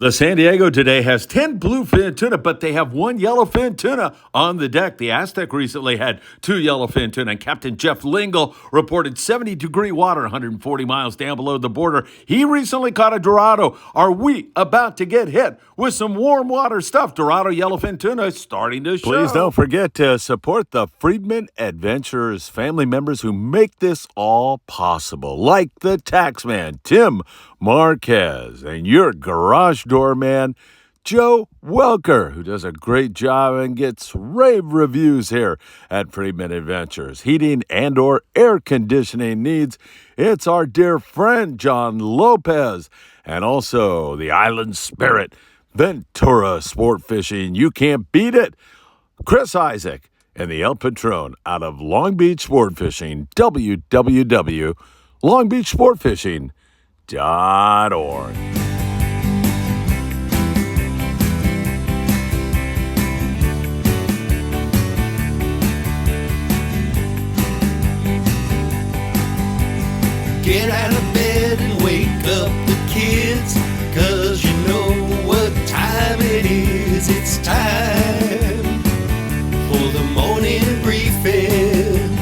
The San Diego today has 10 bluefin tuna, but they have one yellowfin tuna on the deck. The Aztec recently had 2 yellowfin tuna, and Captain Jeff Lingle reported 70-degree water 140 miles down below the border. He recently caught a Dorado. Are we about to get hit with some warm water stuff? Dorado yellowfin tuna is starting to show. Please don't forget to support the Friedman Adventures family members who make this all possible, like the taxman, Tim Marquez, and your garage doorman, Joe Welker, who does a great job and gets rave reviews here at Friedman Adventures. Heating and or air conditioning needs, it's our dear friend, John Lopez, and also the Island Spirit, Ventura Sport Fishing. You can't beat it. Chris Isaac and the El Patron out of Long Beach Sport Fishing, www.longbeachsportfishing.org. Get out of bed and wake up the kids, 'cause you know what time it is. It's time for the morning briefing.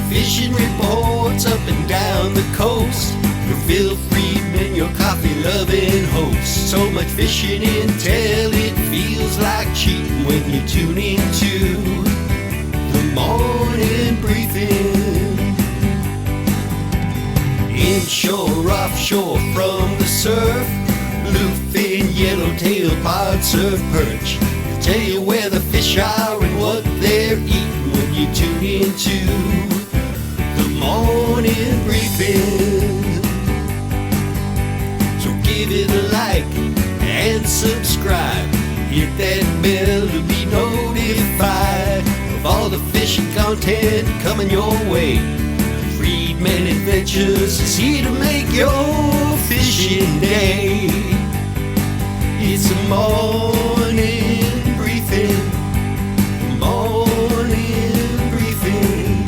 Fishing reports up and down the coast with Phil Friedman, your coffee-loving host. So much fishing intel, it feels like cheating when you tune into the morning briefing. Inshore, offshore, from the surf, bluefin, yellowtail, pod, surf, perch. They'll tell you where the fish are and what they're eating when you tune into the morning briefing. So give it a like and subscribe. Hit that bell to be notified of all the fishing content coming your way. Friedman Adventures is here to make your fishing day. It's a morning briefing. Morning briefing.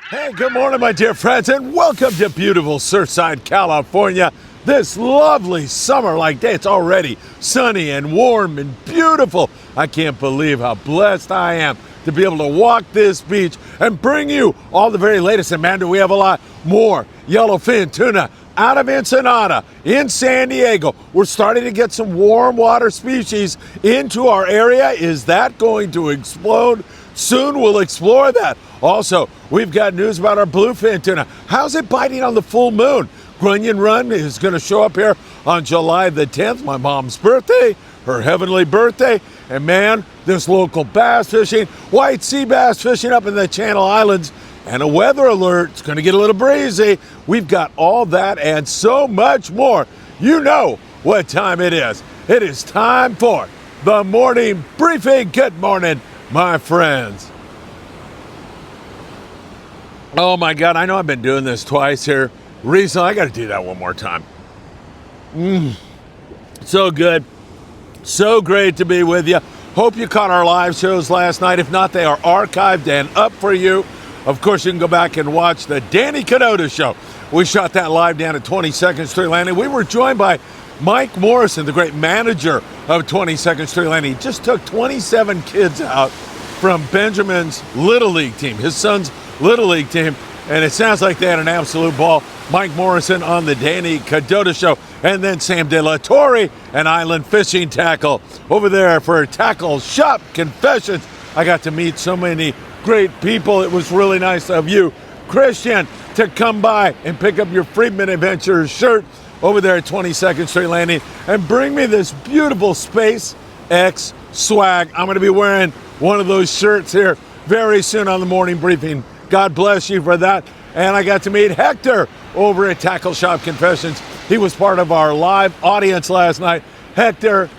Hey, good morning, my dear friends, and welcome to beautiful Surfside, California. This lovely summer-like day. It's already sunny and warm and beautiful. I can't believe how blessed I am to be able to walk this beach and bring you all the very latest. And man, do we have a lot more yellowfin tuna out of Ensenada in San Diego. We're starting to get some warm water species into our area. Is that going to explode? Soon we'll explore that. Also, we've got news about our bluefin tuna. How's it biting on the full moon? Grunion Run is going to show up here on July the 10th, my mom's birthday, her heavenly birthday. And man, this local bass fishing, white sea bass fishing up in the Channel Islands, and a weather alert. It's going to get a little breezy. We've got all that and so much more. You know what time it is. It is time for the morning briefing. Good morning, my friends. Oh my God, I know I've been doing this twice here recently. I got to do that one more time. So good. So great to be with you. Hope you caught our live shows last night. If not, they are archived and up for you. Of course, you can go back and watch the Danny Cadota show. We shot that live down at 22nd Street Landing. We were joined by Mike Morrison, the great manager of 22nd Street Landing. He just took 27 kids out from Benjamin's Little League team, his son's Little League team, and it sounds like they had an absolute ball. Mike Morrison on the Danny Cadota show, and then Sam De La Torre and Island Fishing Tackle over there for Tackle Shop Confessions. I got to meet so many great people. It was really nice of you, Christian, to come by and pick up your Friedman Adventures shirt over there at 22nd Street Landing and bring me this beautiful SpaceX swag. I'm going to be wearing one of those shirts here very soon on the morning briefing. God bless you for that. And I got to meet Hector over at Tackle Shop Confessions. He was part of our live audience last night. Hector,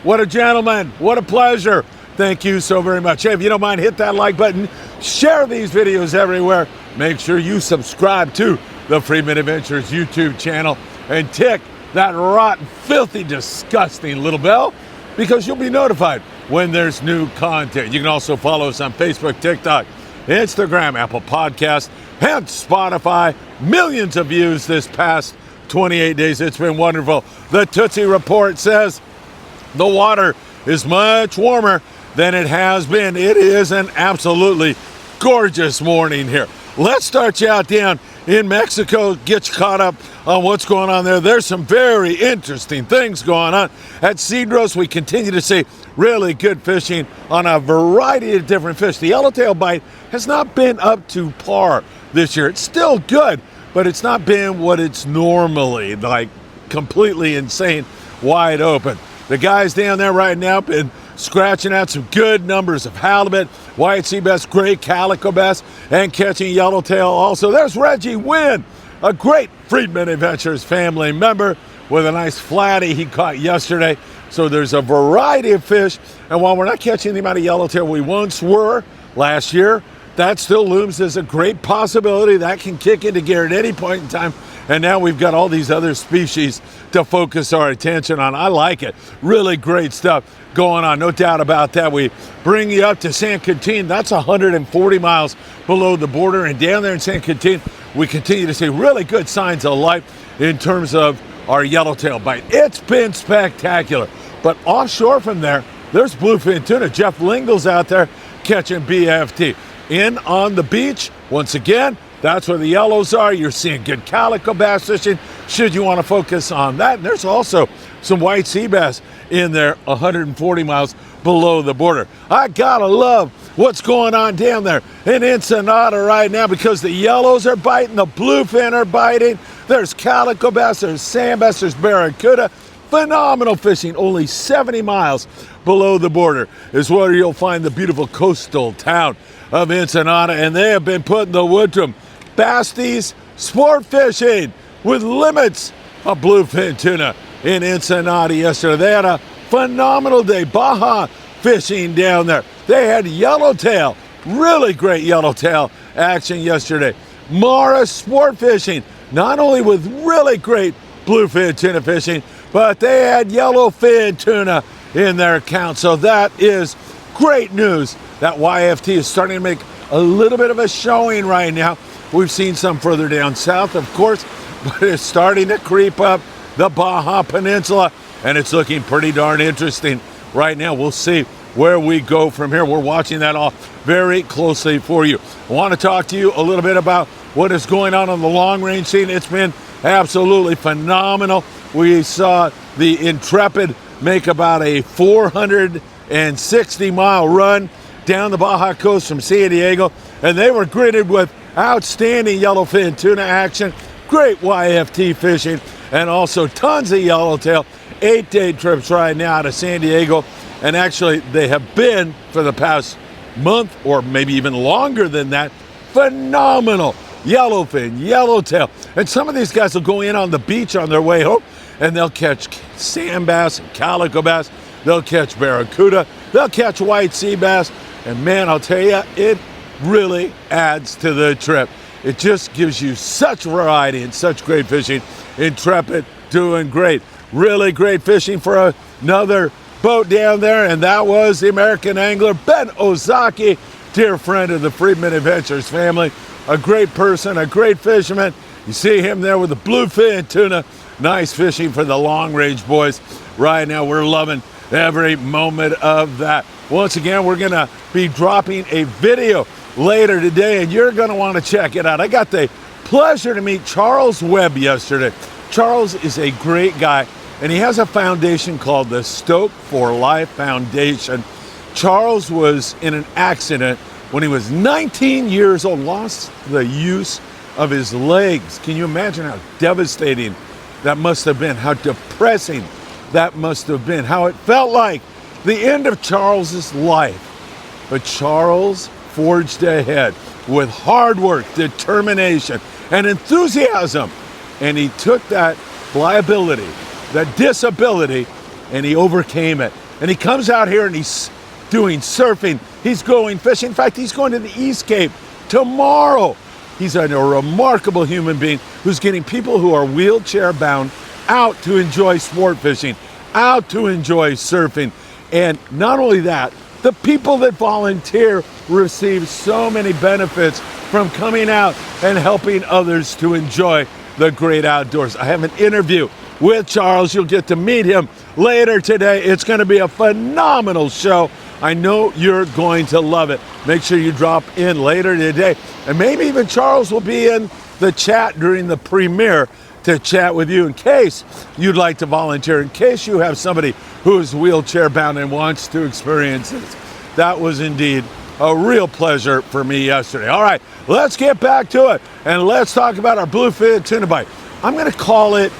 what a gentleman. What a pleasure Thank you so very much. Hey, if you don't mind, hit that like button, share these videos everywhere. Make sure you subscribe to the Friedman Adventures YouTube channel and tick that rotten, filthy, disgusting little bell because you'll be notified when there's new content. You can also follow us on Facebook, TikTok, Instagram, Apple Podcasts, and Spotify. Millions of views this past 28 days. It's been wonderful. The Tootsie Report says the water is much warmer than it has been. It is an absolutely gorgeous morning here. Let's start you out down in Mexico, get you caught up on what's going on there. There's some very interesting things going on. At Cedros, we continue to see really good fishing on a variety of different fish. The yellowtail bite has not been up to par this year. It's still good, but it's not been what it's normally, like completely insane, wide open. The guys down there right now been scratching out some good numbers of halibut, white sea bass, gray calico bass, and catching yellowtail also. There's Reggie Wynn, a great Friedman Adventures family member with a nice flatty he caught yesterday. So there's a variety of fish, and while we're not catching the amount of yellowtail we once were last year, that still looms as a great possibility. That can kick into gear at any point in time. And now we've got all these other species to focus our attention on. I like it. Really great stuff going on, no doubt about that. We bring you up to San Quintin. That's 140 miles below the border. And down there in San Quintin, we continue to see really good signs of life in terms of our yellowtail bite. It's been spectacular. But offshore from there, there's Bluefin Tuna. Jeff Lingle's out there catching BFT. In on the beach, once again, that's where the yellows are. You're seeing good calico bass fishing, should you want to focus on that. And there's also some white sea bass in there 140 miles below the border. I gotta love what's going on down there in Ensenada right now because the yellows are biting, the bluefin are biting. There's calico bass, there's sandbass, there's barracuda. Phenomenal fishing, only 70 miles below the border is where you'll find the beautiful coastal town of Ensenada, and they have been putting the wood to them. Basties sport fishing with limits of bluefin tuna in Ensenada yesterday. They had a phenomenal day. Baja fishing down there. They had yellowtail, really great yellowtail action yesterday. Mara sport fishing, not only with really great bluefin tuna fishing, but they had yellowfin tuna in their account. So that is great news. That YFT is starting to make a little bit of a showing right now. We've seen some further down south, of course, but it's starting to creep up the Baja Peninsula, and it's looking pretty darn interesting right now. We'll see where we go from here. We're watching that all very closely for you. I want to talk to you a little bit about what is going on the long range scene. It's been absolutely phenomenal. We saw the Intrepid make about a 460-mile run down the Baja coast from San Diego, and they were greeted with outstanding yellowfin tuna action, great YFT fishing, and also tons of yellowtail. 8-day trips right now out of San Diego, and actually they have been for the past month or maybe even longer than that. Phenomenal yellowfin, yellowtail, and some of these guys will go in on the beach on their way home, and they'll catch sandbass and calico bass. They'll catch barracuda. They'll catch white sea bass. And man, I'll tell you, it really adds to the trip. It just gives you such variety and such great fishing. Intrepid doing great. Really great fishing for another boat down there, and that was the American angler Ben Ozaki, dear friend of the Friedman Adventures family. A great person, a great fisherman. You see him there with the bluefin tuna. Nice fishing for the long range boys. Right now, we're loving every moment of that. Once again, we're going to be dropping a video later today, and you're going to want to check it out. I got the pleasure to meet Charles Webb yesterday. Charles is a great guy, and he has a foundation called the Stoke for Life Foundation. Charles was in an accident when he was 19 years old, lost the use of his legs. Can you imagine how devastating that must have been, how depressing that must have been, how it felt like the end of Charles's life? But Charles forged ahead with hard work, determination, and enthusiasm. And he took that liability, that disability, and he overcame it. And he comes out here and he's doing surfing. He's going fishing. In fact, he's going to the East Cape tomorrow. He's a remarkable human being who's getting people who are wheelchair bound out to enjoy sport fishing, out to enjoy surfing. And not only that, the people that volunteer receive so many benefits from coming out and helping others to enjoy the great outdoors. I have an interview with Charles. You'll get to meet him later today. It's going to be a phenomenal show. I know you're going to love it. Make sure you drop in later today. And maybe even Charles will be in the chat during the premiere to chat with you in case you'd like to volunteer, in case you have somebody who is wheelchair bound and wants to experience this. That was indeed a real pleasure for me yesterday. All right, let's get back to it and let's talk about our bluefin tuna bite. I'm going to call it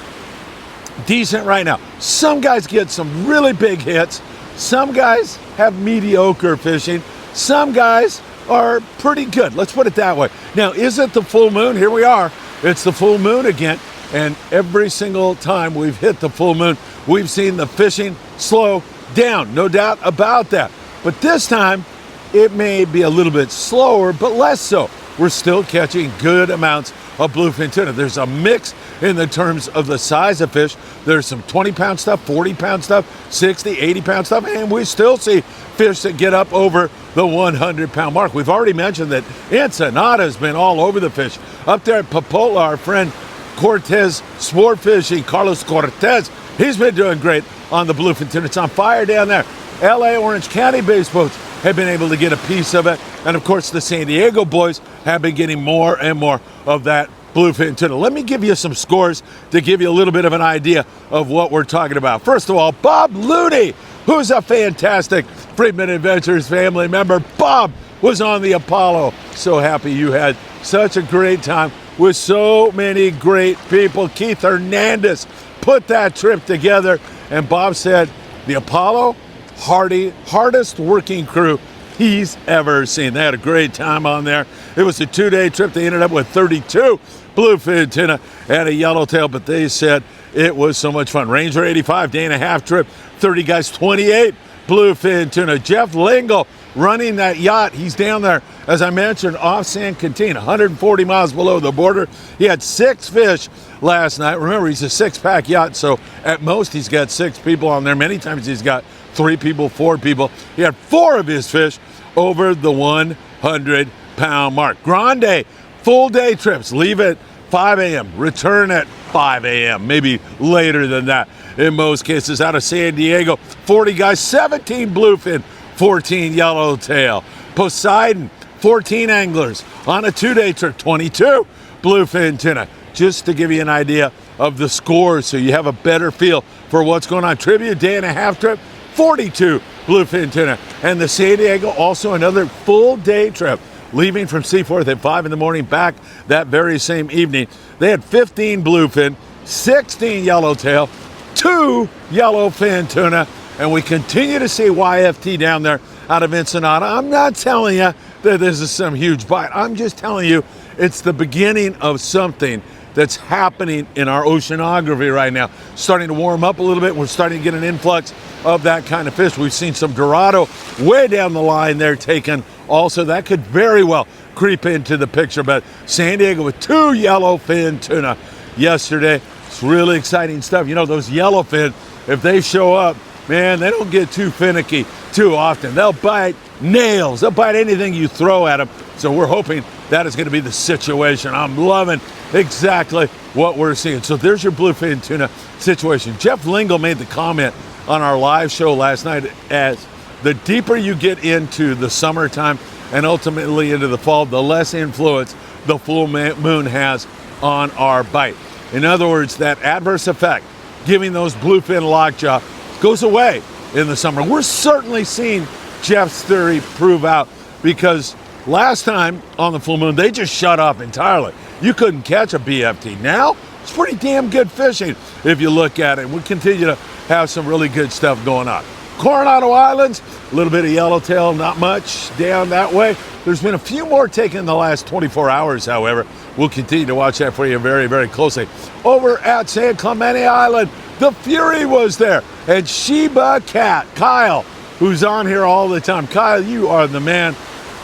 decent right now. Some guys get some really big hits. Some guys have mediocre fishing. Some guys are pretty good. Let's put it that way. Now, is it the full moon? Here we are. It's the full moon again. And every single time we've hit the full moon, we've seen the fishing slow down. No doubt about that. But this time, it may be a little bit slower, but less so. We're still catching good amounts of bluefin tuna. There's a mix in the terms of the size of fish. There's some 20-pound stuff, 40-pound stuff, 60, 80-pound stuff, and we still see fish that get up over the 100-pound mark. We've already mentioned that Ensenada has been all over the fish. Up there at Popola, our friend Cortez Sport Fishing, Carlos Cortez, he's been doing great on the bluefin tuna. It's on fire down there. LA, Orange County-based boats have been able to get a piece of it. And of course, the San Diego boys have been getting more and more of that bluefin tuna. Let me give you some scores to give you a little bit of an idea of what we're talking about. First of all, Bob Looney, who's a fantastic Friedman Adventures family member. Bob was on the Apollo. So happy you had such a great time with so many great people. Keith Hernandez put that trip together. And Bob said, the Apollo, hardest working crew he's ever seen. They had a great time on there. It was a 2-day trip. They ended up with 32 bluefin tuna and a yellowtail, but they said it was so much fun. Ranger 85, day-and-a-half trip, 30 guys, 28 bluefin tuna. Jeff Lingle running that yacht. He's down there, as I mentioned, off San Quintin, 140 miles below the border. He had 6 fish last night. Remember, he's a 6-pack yacht, so at most he's got 6 people on there. Many times he's got 3 people, 4 people. He had 4 of his fish over the 100-pound mark. Grande, full-day trips. Leave at 5 a.m., return at 5 a.m., maybe later than that in most cases. Out of San Diego, 40 guys, 17 bluefin, 14 yellowtail. Poseidon, 14 anglers on a 2-day trip, 22 bluefin tuna. Just to give you an idea of the scores so you have a better feel for what's going on. Tribute, day-and-a-half trip, 42 bluefin tuna. And the San Diego, also another full-day trip, leaving from Seaforth at 5 in the morning, back that very same evening. They had 15 bluefin, 16 yellowtail, 2 yellowfin tuna, and we continue to see YFT down there out of Ensenada. I'm not telling you that this is some huge bite. I'm just telling you it's the beginning of something that's happening in our oceanography right now. Starting to warm up a little bit. We're starting to get an influx of that kind of fish. We've seen some Dorado way down the line there taken. Also, that could very well creep into the picture. But San Diego with 2 yellowfin tuna yesterday. It's really exciting stuff. You know, those yellowfin, if they show up, man, they don't get too finicky too often. They'll bite nails. They'll bite anything you throw at them. So we're hoping that is going to be the situation. I'm loving exactly what we're seeing. So there's your bluefin tuna situation. Jeff Lingle made the comment on our live show last night as the deeper you get into the summertime and ultimately into the fall, the less influence the full moon has on our bite. In other words, that adverse effect, giving those bluefin lockjaw, goes away in the summer. We're certainly seeing Jeff's theory prove out because last time on the full moon, they just shut off entirely. You couldn't catch a BFT. Now, it's pretty damn good fishing if you look at it. We continue to have some really good stuff going on. Coronado Islands, a little bit of yellowtail, not much down that way. There's been a few more taken in the last 24 hours, however. We'll continue to watch that for you very, very closely. Over at San Clemente Island, the Fury was there. And Sheba Cat, Kyle, who's on here all the time. Kyle, you are the man.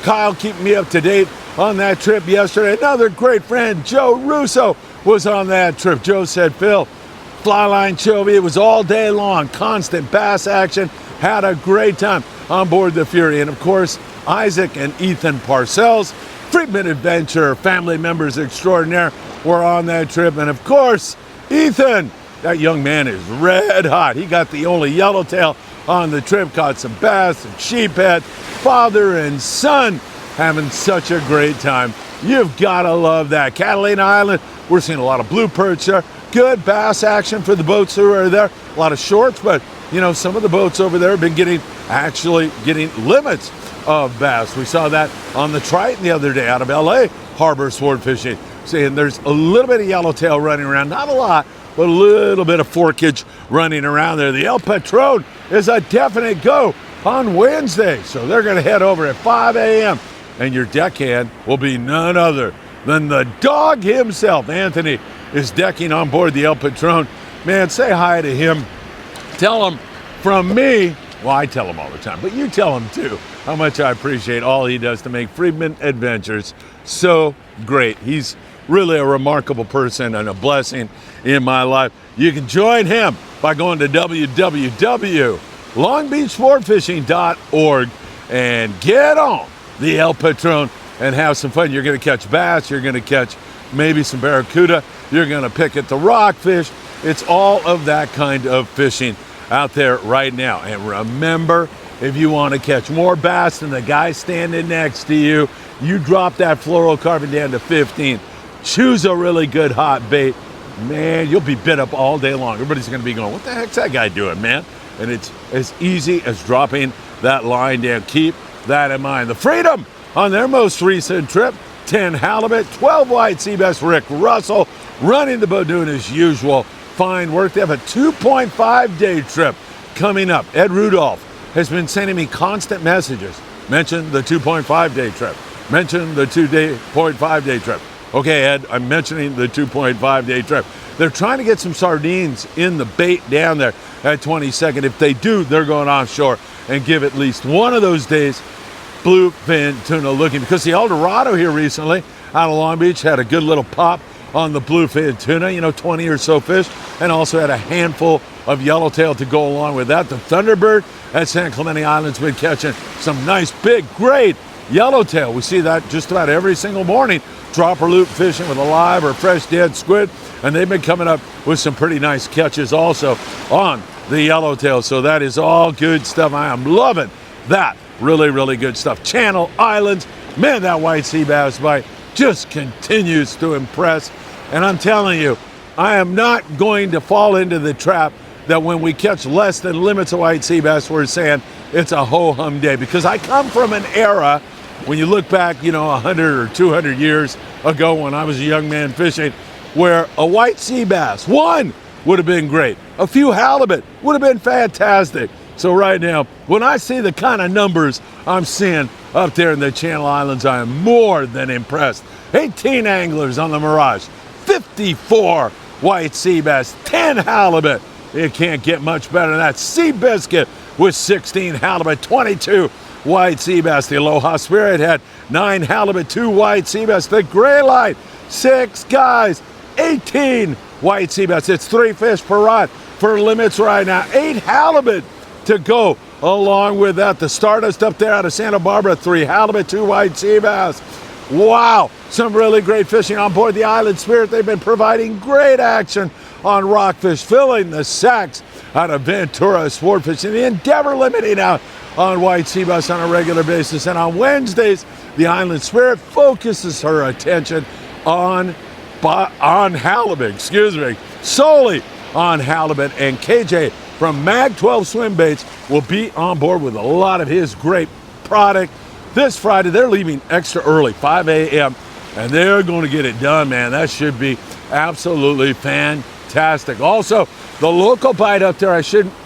Kyle keeping me up to date on that trip yesterday. Another great friend, Joe Russo, was on that trip. Joe said, Phil, fly line Chovy, it was all day long, constant bass action. Had a great time on board the Fury. And of course, Isaac and Ethan Parcells, Friedman Adventure family members extraordinaire, were on that trip. And of course, Ethan, that young man is red hot. He got the only yellowtail on the trip, caught some bass and sheephead, father and son having such a great time. You've got to love that. Catalina Island, we're seeing a lot of blue perch there. Good bass action for the boats who are there. A lot of shorts, but you know, some of the boats over there have been getting limits of bass. We saw that on the Triton the other day out of LA harbor sport fishing. Saying there's a little bit of yellowtail running around, not a lot, but a little bit of forkage running around there. The El Patron is a definite go on Wednesday, so they're going to head over at 5 a.m. and your deckhand will be none other than the dog himself. Anthony is decking on board the El Patron. Man, say hi to him. Tell him from me, well, I tell him all the time, but you tell him too, how much I appreciate all he does to make Friedman Adventures so great. He's really a remarkable person and a blessing in my life. You can join him by going to www.longbeachsportfishing.org and get on the El Patron and have some fun. You're going to catch bass. You're going to catch maybe some barracuda. You're going to pick at the rockfish. It's all of that kind of fishing out there right now. And remember, if you want to catch more bass than the guy standing next to you, you drop that fluorocarbon down to 15. Choose a really good hot bait. Man, you'll be bit up all day long. Everybody's going to be going, what the heck's that guy doing, man? And it's as easy as dropping that line down. Keep that in mind. The Freedom on their most recent trip, 10 halibut, 12 white sea bass. Rick Russell running the boat, doing his usual fine work. They have a 2.5-day trip coming up. Ed Rudolph has been sending me constant messages. Mention the 2.5-day trip. Mention the 2.5-day trip. Okay, Ed, I'm mentioning the 2.5-day trip. They're trying to get some sardines in the bait down there at 22nd. If they do, they're going offshore and give at least one of those days bluefin tuna looking, because the El Dorado here recently out of Long Beach had a good little pop on the bluefin tuna, 20 or so fish, and also had a handful of yellowtail to go along with that. The Thunderbird at San Clemente Island's been catching some nice, big, great yellowtail. We see that just about every single morning. Dropper loop fishing with a live or fresh dead squid, and they've been coming up with some pretty nice catches also on the yellowtail. So that is all good stuff. I am loving that. Really, really good stuff. Channel Islands, man, that white sea bass bite just continues to impress. And I'm telling you, I am not going to fall into the trap that when we catch less than limits of white sea bass, we're saying it's a ho-hum day, because I come from an era, when you look back, 100 or 200 years ago when I was a young man fishing, where a white sea bass, one, would have been great. A few halibut would have been fantastic. So right now, when I see the kind of numbers I'm seeing up there in the Channel Islands, I am more than impressed. 18 anglers on the Mirage, 54 white sea bass, 10 halibut. It can't get much better than that. Sea Biscuit with 16 halibut, 22 white sea bass. The Aloha Spirit had 9 halibut, 2 white sea bass. The Gray Light, 6 guys, 18 white sea bass. It's 3 fish per rod for limits right now. 8 halibut to go along with that. The Stardust up there out of Santa Barbara, 3 halibut, 2 white sea bass. Wow, some really great fishing on board the Island Spirit. They've been providing great action on rockfish, filling the sacks out of Ventura Sport Fishing. The Endeavor limiting out on white sea bass on a regular basis. And on Wednesdays, the Island Spirit focuses her attention on halibut, solely on halibut. And KJ from Mag 12 Swim Baits will be on board with a lot of his great product. This Friday, they're leaving extra early, 5 a.m., and they're going to get it done, man. That should be absolutely fantastic. Also, the local bite up there,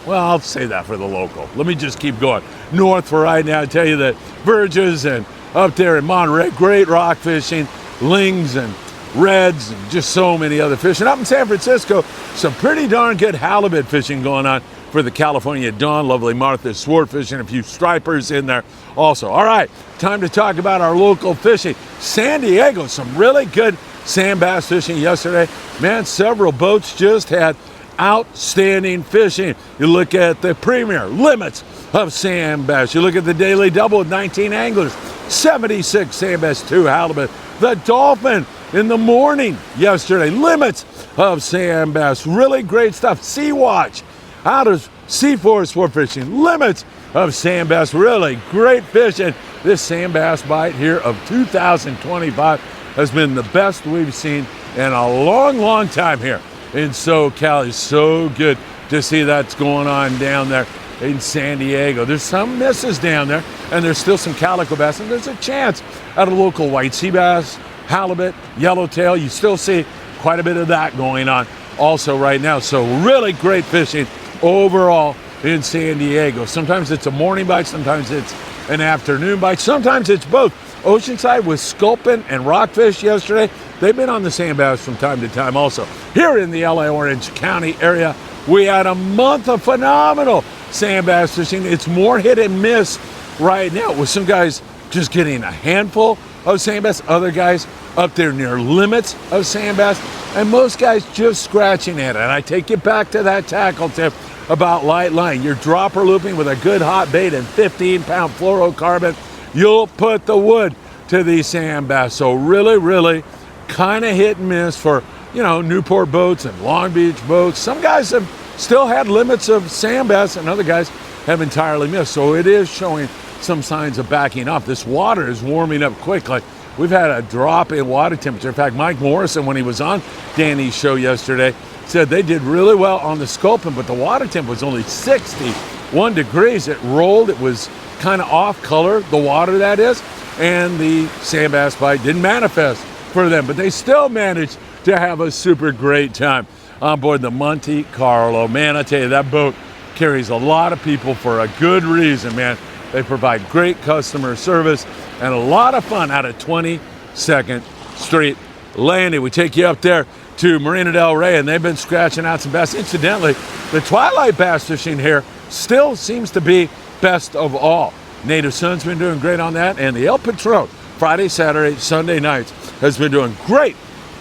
I'll say that for the local. Let me just keep going north for right now. I tell you that Burgess and up there in Monterey, great rock fishing, lings and reds, and just so many other fish. And up in San Francisco, some pretty darn good halibut fishing going on. for the California Dawn. Lovely Martha sport fishing, a few stripers in there also. All right, time to talk about our local fishing. San Diego, some really good sand bass fishing yesterday. Man, several boats just had outstanding fishing. You look at the premier limits of sand bass. You look at the daily double with 19 anglers, 76 sand bass, 2 halibut. The Dolphin in the morning yesterday, limits of sand bass. Really great stuff. Sea Watch out of C4 Sport Fishing, limits of sand bass. Really great fishing. This sand bass bite here of 2025 has been the best we've seen in a long, long time here in SoCal. It's so good to see that's going on down there in San Diego. There's some misses down there, and there's still some calico bass, and there's a chance at a local white sea bass, halibut, yellowtail. You still see quite a bit of that going on also right now. So really great fishing overall in San Diego. Sometimes it's a morning bite, sometimes it's an afternoon bite, sometimes it's both. Oceanside with sculpin and rockfish yesterday. They've been on the sand bass from time to time also. Here in the LA Orange County area, we had a month of phenomenal sand bass fishing. It's more hit and miss right now, with some guys just getting a handful of sand bass, other guys up there near limits of sand bass, and most guys just scratching at it. And I take you back to that tackle tip about light line. You're dropper looping with a good hot bait and 15-pound fluorocarbon. You'll put the wood to these sand bass. So really, really kind of hit and miss for, Newport boats and Long Beach boats. Some guys have still had limits of sand bass, and other guys have entirely missed. So it is showing some signs of backing off. This water is warming up quickly. We've had a drop in water temperature. In fact, Mike Morrison, when he was on Danny's show yesterday, said they did really well on the sculpin, but the water temp was only 61 degrees. It rolled. It was kind of off color, the water that is, and the sand bass bite didn't manifest for them, but they still managed to have a super great time on board the Monte Carlo. Man, I tell you, that boat carries a lot of people for a good reason, man. They provide great customer service and a lot of fun out of 22nd Street Landing. We take you up there to Marina del Rey, and they've been scratching out some bass. Incidentally, the twilight bass fishing here still seems to be best of all. Native Sun's been doing great on that, and the El Patron, Friday, Saturday, Sunday nights, has been doing great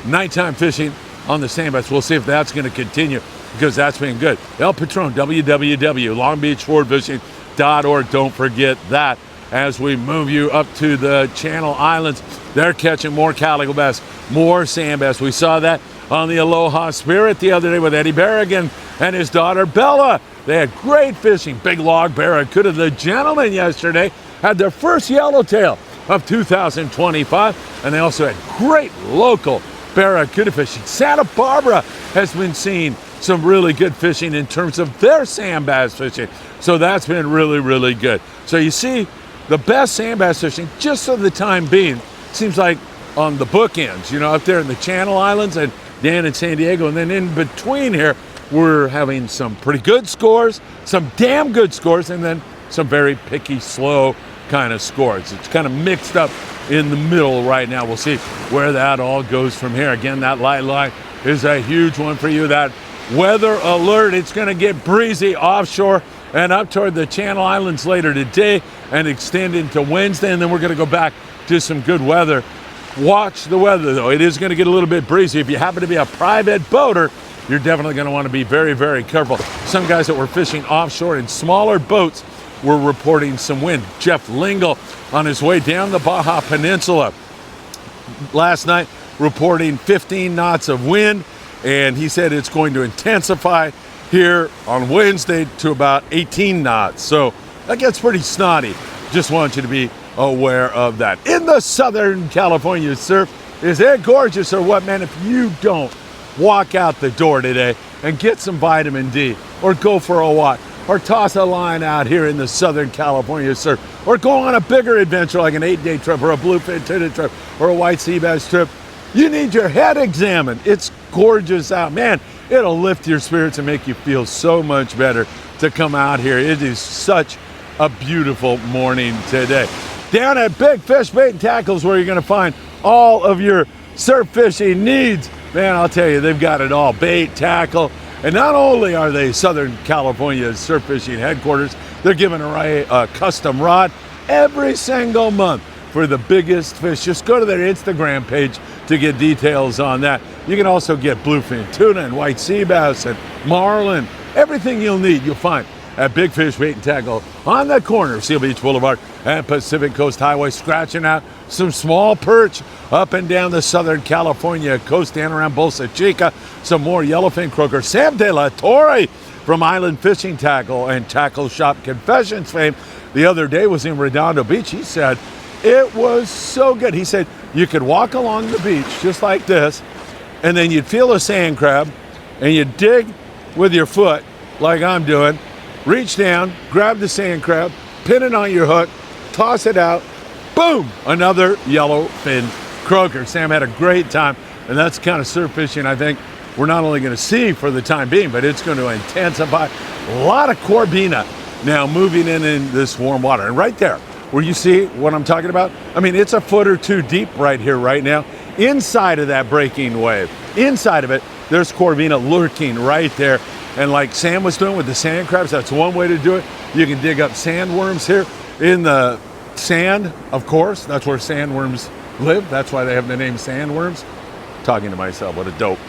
nighttime fishing on the sand bass. We'll see if that's going to continue, because that's been good. El Patron, www.longbeachsportfishing.org. Don't forget that. As we move you up to the Channel Islands, they're catching more calico bass, more sand bass. We saw that on the Aloha Spirit the other day with Eddie Berrigan and his daughter Bella. They had great fishing, big log barracuda. The gentlemen yesterday had their first yellowtail of 2025, and they also had great local barracuda fishing. Santa Barbara has been seeing some really good fishing in terms of their sand bass fishing, so that's been really, really good. So you see, the best sand bass fishing, just for the time being, seems like on the bookends, up there in the Channel Islands and down in San Diego, and then in between here, we're having some pretty good scores, some damn good scores, and then some very picky, slow kind of scores. It's kind of mixed up in the middle right now. We'll see where that all goes from here. Again, that light line is a huge one for you. That weather alert, it's going to get breezy offshore and up toward the Channel Islands later today and extend into Wednesday, and then we're going to go back to some good weather. Watch the weather, though. It is going to get a little bit breezy. If you happen to be a private boater, you're definitely going to want to be very, very careful. Some guys that were fishing offshore in smaller boats were reporting some wind. Jeff Lingle on his way down the Baja Peninsula last night reporting 15 knots of wind, and he said it's going to intensify here on Wednesday to about 18 knots. So that gets pretty snotty. Just want you to be aware of that. In the Southern California surf, is it gorgeous or what, man? If you don't walk out the door today and get some vitamin D, or go for a walk, or toss a line out here in the Southern California surf, or go on a bigger adventure like an 8-day trip or a Bluefin Tuna trip or a white sea bass trip, you need your head examined. It's gorgeous out. Man, it'll lift your spirits and make you feel so much better to come out here. It is such a beautiful morning today. Down at Big Fish Bait and Tackles, where you're going to find all of your surf fishing needs. Man, I'll tell you, they've got it all. Bait, tackle, And not only are they Southern California's surf fishing headquarters, they're giving away a custom rod every single month for the biggest fish. Just go to their Instagram page to get details on that. You can also get bluefin tuna and white sea bass and marlin. Everything you'll need, you'll find at Big Fish Bait and Tackle on the corner of Seal Beach Boulevard and Pacific Coast Highway, scratching out some small perch up and down the Southern California coast and around Bolsa Chica. Some more yellowfin croaker. Sam De La Torre from Island Fishing Tackle and Tackle Shop Confessions fame the other day was in Redondo Beach. He said it was so good. He said you could walk along the beach just like this, and then you'd feel a sand crab, and you'd dig with your foot like I'm doing, reach down, grab the sand crab, pin it on your hook, toss it out, boom, another yellowfin croaker. Sam had a great time, and that's the kind of surf fishing I think we're not only going to see for the time being, but it's going to intensify. A lot of corbina now moving in this warm water. And right there, where you see what I'm talking about, I mean, it's a foot or two deep right here, right now. Inside of that breaking wave, inside of it, there's corbina lurking right there. And like Sam was doing with the sand crabs, that's one way to do it. You can dig up sandworms here in the sand, of course. That's where sandworms live. That's why they have the name sandworms. Talking to myself, what a dope.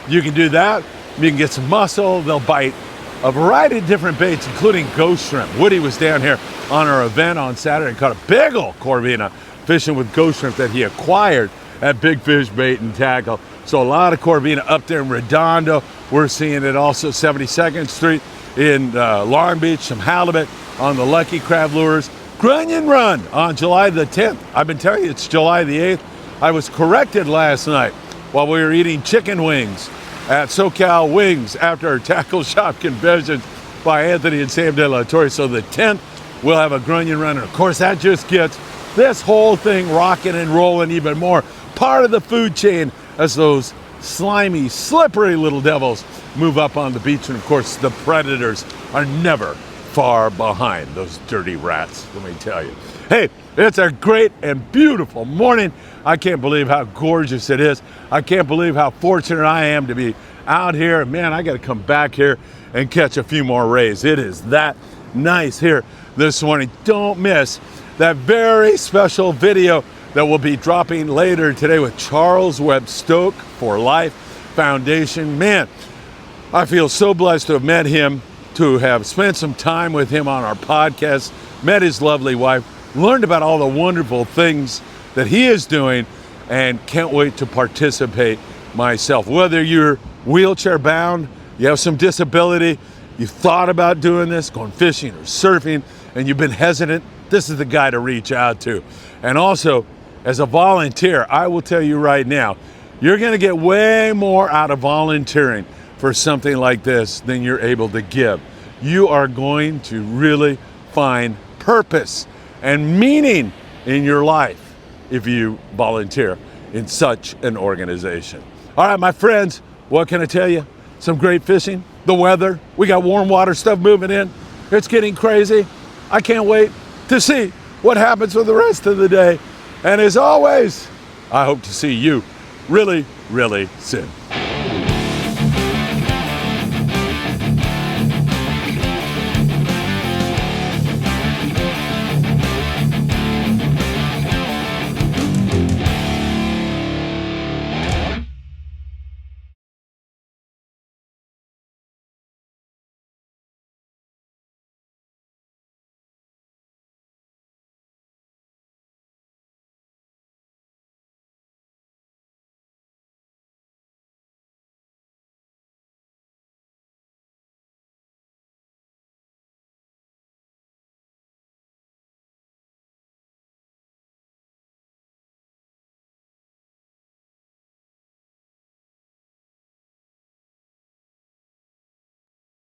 You can do that. You can get some mussel. They'll bite a variety of different baits, including ghost shrimp. Woody was down here on our event on Saturday and caught a big old corvina fishing with ghost shrimp that he acquired at Big Fish Bait and Tackle. So a lot of corvina up there in Redondo. We're seeing it also 72nd Street in Long Beach, some halibut on the Lucky Crab Lures. Grunion Run on July the 10th. I've been telling you it's July the 8th. I was corrected last night while we were eating chicken wings at SoCal Wings after our Tackle Shop Confessions by Anthony and Sam De La Torre. So the 10th, we'll have a Grunion Run. And of course, that just gets this whole thing rocking and rolling even more. Part of the food chain as those slimy, slippery little devils move up on the beach. And of course, the predators are never far behind, those dirty rats, let me tell you. Hey, it's a great and beautiful morning. I can't believe how gorgeous it is. I can't believe how fortunate I am to be out here. Man, I got to come back here and catch a few more rays. It is that nice here this morning. Don't miss that very special video that will be dropping later today with Charles Webb Stoke for Life Foundation. Man, I feel so blessed to have met him, to have spent some time with him on our podcast, met his lovely wife, learned about all the wonderful things that he is doing, and can't wait to participate myself. Whether you're wheelchair bound, you have some disability, you've thought about doing this, going fishing or surfing, and you've been hesitant, this is the guy to reach out to. And also, as a volunteer, I will tell you right now, you're gonna get way more out of volunteering for something like this than you're able to give. You are going to really find purpose and meaning in your life if you volunteer in such an organization. All right, my friends, what can I tell you? Some great fishing, the weather, we got warm water stuff moving in. It's getting crazy. I can't wait to see what happens for the rest of the day. And as always, I hope to see you really, really soon.